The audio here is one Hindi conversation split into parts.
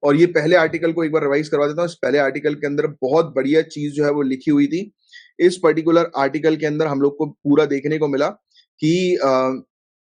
और ये पहले आर्टिकल को एक बार रिवाइज करवा देता हूँ। इस पहले आर्टिकल के अंदर बहुत बढ़िया चीज जो है वो लिखी हुई थी। इस पर्टिकुलर आर्टिकल के अंदर हम लोग को पूरा देखने को मिला कि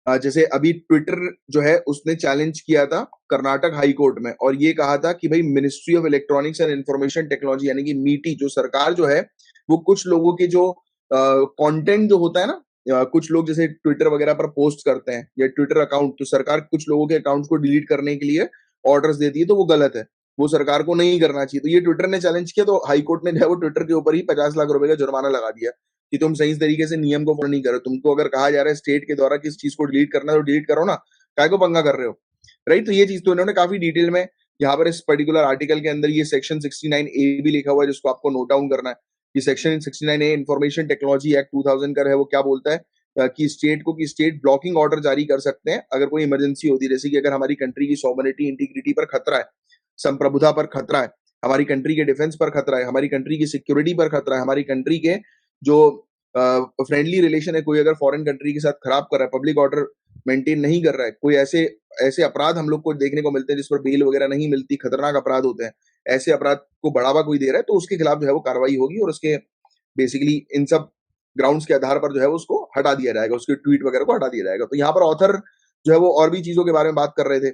जैसे अभी ट्विटर जो है उसने चैलेंज किया था कर्नाटक हाई कोर्ट में, और ये कहा था कि भाई ministry of electronics and information technology यानी कि मीटी जो सरकार जो है वो कुछ लोगों के जो कंटेंट जो होता है ना, कुछ लोग जैसे ट्विटर वगैरह पर पोस्ट करते हैं या ट्विटर अकाउंट, तो सरकार कुछ लोगों के अकाउंट्स को डिलीट करने के लिए ऑर्डर्स देती है, तो वो गलत है, वो सरकार को नहीं करना चाहिए। तो ये ट्विटर ने चैलेंज किया, तो हाई कोर्ट ने जो है वो ट्विटर के ऊपर ही 50 लाख रुपए का जुर्माना लगा दिया कि तुम सही तरीके से नियम को फॉलो नहीं करो। तुमको अगर कहा जा रहा है स्टेट के द्वारा किस चीज को डिलीट करना है तो डिलीट करो ना, काय को पंगा कर रहे हो, राइट। तो ये चीज तो इन्होंने काफी डिटेल में यहाँ पर इस पर्टिकुलर आर्टिकल के अंदर ये सेक्शन 69A भी लिखा हुआ है जिसको आपको नोट डाउन करना है। ये section 69A information technology act 2000 का है, वो क्या बोलता है कि स्टेट ब्लॉकिंग ऑर्डर जारी कर सकते हैं अगर कोई इमरजेंसी होती है, जैसे कि अगर हमारी कंट्री की सॉवरेनिटी इंटीग्रिटी पर खतरा है, संप्रभुता पर खतरा है, हमारी कंट्री के डिफेंस पर खतरा है, हमारी कंट्री की सिक्योरिटी पर खतरा है, हमारी कंट्री के जो फ्रेंडली रिलेशन है, कोई अगर फॉरेन कंट्री के साथ खराब कर रहा है, पब्लिक ऑर्डर मेंटेन नहीं कर रहा है, कोई ऐसे ऐसे अपराध हम लोग को देखने को मिलते हैं जिस पर बेल वगैरह नहीं मिलती, खतरनाक अपराध होते हैं, ऐसे अपराध को बढ़ावा कोई दे रहा है तो उसके खिलाफ जो है वो कार्रवाई होगी, और उसके बेसिकली इन सब ग्राउंड्स के आधार पर जो है उसको हटा दिया जाएगा, उसके ट्वीट वगैरह को हटा दिया जाएगा। तो यहाँ पर ऑथर जो है वो और भी चीजों के बारे में बात कर रहे थे।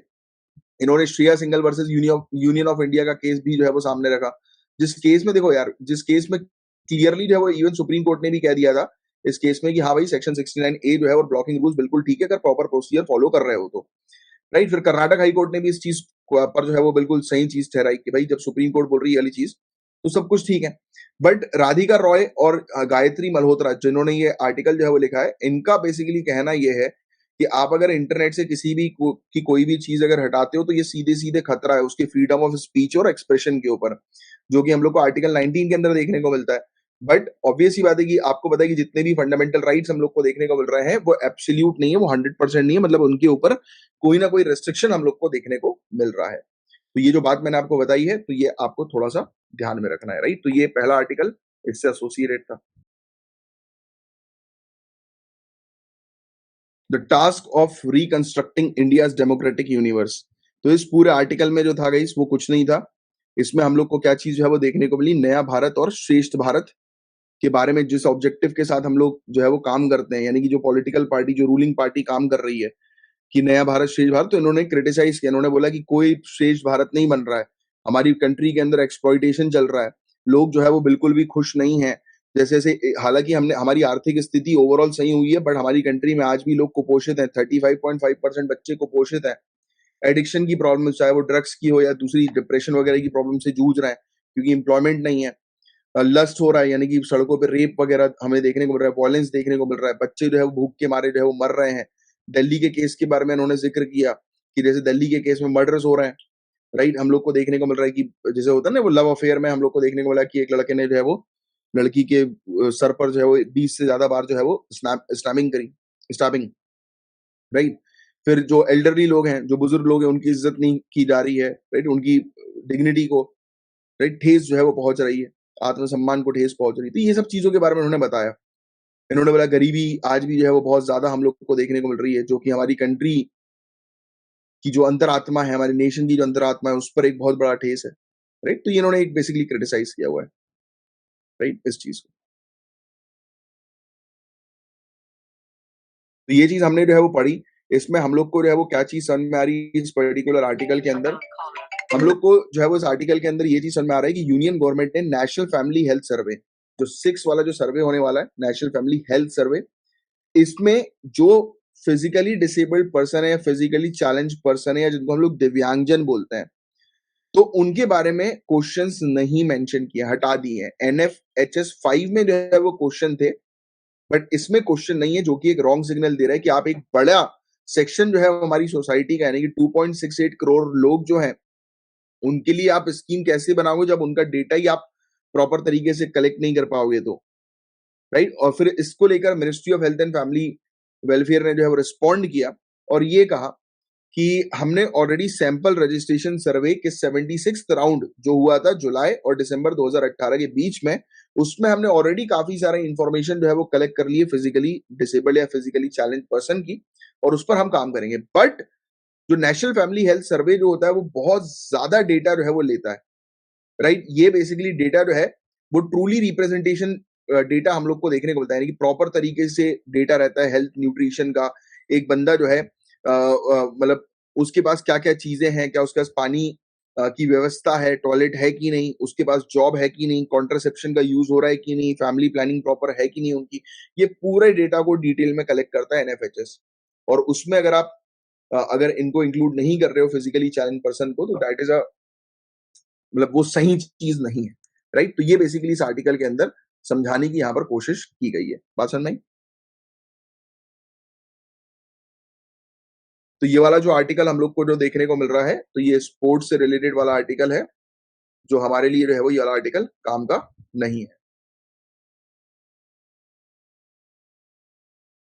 इन्होंने Shreya single versus union of India का केस भी जो है वो सामने रखा, जिस केस में देखो यार, जिस केस में क्लियरली जो है वो इवन सुप्रीम कोर्ट ने भी कह दिया था इस केस में कि हाँ भाई सेक्शन 69A जो है और ब्लॉकिंग रूल्स बिल्कुल ठीक है अगर प्रॉपर प्रोसीजर फॉलो कर रहे हो तो, राइट। फिर कर्नाटक हाई कोर्ट ने भी इस चीज पर जो है वो बिल्कुल सही चीज ठहराई कि भाई जब सुप्रीम कोर्ट बोल रही है वाली चीज तो सब कुछ ठीक है। बट राधिका रॉय और गायत्री मल्होत्रा जिन्होंने ये आर्टिकल जो है वो लिखा है, इनका बेसिकली कहना ये है कि आप अगर इंटरनेट से किसी भी की कोई भी चीज अगर हटाते हो तो ये सीधे सीधे खतरा है उसकी फ्रीडम ऑफ स्पीच और एक्सप्रेशन के ऊपर, जो कि हम लोग को आर्टिकल 19 के अंदर देखने को मिलता है। बट ऑब्वियस ही बात है कि आपको पता है कि जितने भी फंडामेंटल राइट्स हम लोग को देखने को मिल रहे हैं वो एब्सोल्यूट नहीं है, वो 100% नहीं है, मतलब उनके ऊपर कोई ना कोई रेस्ट्रिक्शन हम लोग को देखने को मिल रहा है। तो ये जो बात मैंने आपको बताई है तो ये आपको थोड़ा सा ध्यान में रखना है, राइट। तो ये पहला आर्टिकल इससे एसोसिएटेड था। The task of reconstructing India's democratic universe. तो इस पूरे आर्टिकल में जो था गाइस वो कुछ नहीं था। इसमें हम लोग को क्या चीज जो है वो देखने को मिली, नया भारत और श्रेष्ठ भारत के बारे में जिस ऑब्जेक्टिव के साथ हम लोग जो है वो काम करते हैं, यानी कि जो पॉलिटिकल पार्टी जो रूलिंग पार्टी काम कर रही है कि नया भारत श्रेष्ठ भारत, तो इन्होंने क्रिटिसाइज किया, इन्होंने बोला कि कोई श्रेष्ठ भारत नहीं बन रहा है, हमारी कंट्री के अंदर एक्सप्लॉइटेशन चल रहा है, लोग जो है वो बिल्कुल भी खुश नहीं है। जैसे जैसे हालांकि हमने हमारी आर्थिक स्थिति ओवरऑल सही हुई है बट हमारी कंट्री में आज भी लोग कुपोषित हैं, 35.5% बच्चे कुपोषित हैं। एडिक्शन की प्रॉब्लम चाहे वो ड्रग्स की हो या दूसरी डिप्रेशन वगैरह की प्रॉब्लम से जूझ रहे हैं क्योंकि एम्प्लॉयमेंट नहीं है। लस्ट हो रहा है, यानी कि सड़कों पे रेप वगैरह हमें देखने को मिल रहा है, वॉयलेंस देखने को मिल रहा है, बच्चे जो है वो भूख के मारे जो है वो मर रहे हैं। दिल्ली के केस के बारे में उन्होंने जिक्र किया कि जैसे दिल्ली के केस में मर्डर्स हो रहे हैं, राइट। हम लोग को देखने को मिल रहा है कि जैसे होता है ना वो लव अफेयर में हम लोग को देखने को मिला कि एक लड़के ने जो है वो लड़की के सर पर जो है वो 20 से ज्यादा बार जो है वो स्नैपिंग करी, स्टैबिंग, राइट। फिर जो एल्डरली लोग हैं, जो बुजुर्ग लोग हैं, उनकी इज्जत नहीं की जा रही है, राइट, उनकी डिग्निटी को, राइट, ठेस जो है वो पहुंच रही है, आत्मसम्मान को ठेस पहुंच रही है। तो ये सब चीजों के बारे में उन्होंने बताया। इन्होंने बोला गरीबी आज भी जो है वो बहुत ज्यादा हम लोग को देखने को मिल रही है, जो कि हमारी कंट्री की जो अंतरात्मा है, हमारे नेशन की जो अंतरात्मा है, उस पर एक बहुत बड़ा ठेस है, राइट। तो ये इन्होंने एक बेसिकली क्रिटिसाइज किया हुआ है, राइट, इस चीज को। तो ये चीज हमने जो है वो पढ़ी। इसमें हम लोग को जो है वो क्या चीज समझ में आ रही है इस पर्टिकुलर आर्टिकल के अंदर, हम लोग को जो है वो इस आर्टिकल के अंदर ये चीज समझ में आ रहा है कि यूनियन गवर्नमेंट ने नेशनल फैमिली हेल्थ सर्वे, जो 6 वाला जो सर्वे होने वाला है, नेशनल फैमिली हेल्थ सर्वे, इसमें जो फिजिकली डिसेबल्ड पर्सन है या फिजिकली चैलेंज पर्सन है या जिनको हम लोग दिव्यांगजन बोलते हैं, तो उनके बारे में क्वेश्चंस नहीं मेंशन किया, हटा दिए हैं। NFHS 5 में जो है वो क्वेश्चन थे बट इसमें क्वेश्चन नहीं है, जो कि एक रॉन्ग सिग्नल दे रहा है कि आप एक बड़ा सेक्शन जो है हमारी सोसाइटी का, यानी कि 2.68 करोड़ लोग जो हैं उनके लिए आप स्कीम कैसे बनाओगे जब उनका डेटा ही आप प्रॉपर तरीके से कलेक्ट नहीं कर पाओगे तो, राइट। और फिर इसको लेकर ministry of health and family welfare ने जो है वो रिस्पॉन्ड किया और ये कहा कि हमने ऑलरेडी सैंपल रजिस्ट्रेशन सर्वे के 76 राउंड जो हुआ था जुलाई और दिसंबर 2018 के बीच में, उसमें हमने ऑलरेडी काफी सारा इंफॉर्मेशन जो है वो कलेक्ट कर लिए फिजिकली डिसेबल्ड या फिजिकली चैलेंज पर्सन की, और उस पर हम काम करेंगे। बट जो नेशनल फैमिली हेल्थ सर्वे जो होता है वो बहुत ज्यादा डेटा जो है वो लेता है, राइट? ये बेसिकली डेटा जो है वो ट्रूली रिप्रेजेंटेशन डेटा हम लोग को देखने को मिलता है, यानी कि प्रॉपर तरीके से डेटा रहता है हेल्थ न्यूट्रिशन का। एक बंदा जो है मतलब उसके पास क्या क्या चीजें हैं, क्या उसके पास पानी की व्यवस्था है, टॉयलेट है कि नहीं, उसके पास जॉब है कि नहीं, कॉन्ट्रासेप्शन का यूज हो रहा है कि नहीं, फैमिली प्लानिंग प्रॉपर है कि नहीं उनकी, ये पूरे डेटा को डिटेल में कलेक्ट करता है एनएफएचएस। और उसमें अगर आप अगर इनको इंक्लूड नहीं कर रहे हो फिजिकली चैलेंज पर्सन को, तो दैट इज अ मतलब वो सही चीज नहीं है, राइट? तो ये बेसिकली इस आर्टिकल के अंदर समझाने की यहाँ पर कोशिश की गई है। बात समझ में आई? तो ये वाला जो आर्टिकल हम लोग को जो देखने को मिल रहा है, तो ये स्पोर्ट्स से रिलेटेड वाला आर्टिकल है, जो हमारे लिए जो है वो ये वाला आर्टिकल काम का नहीं है।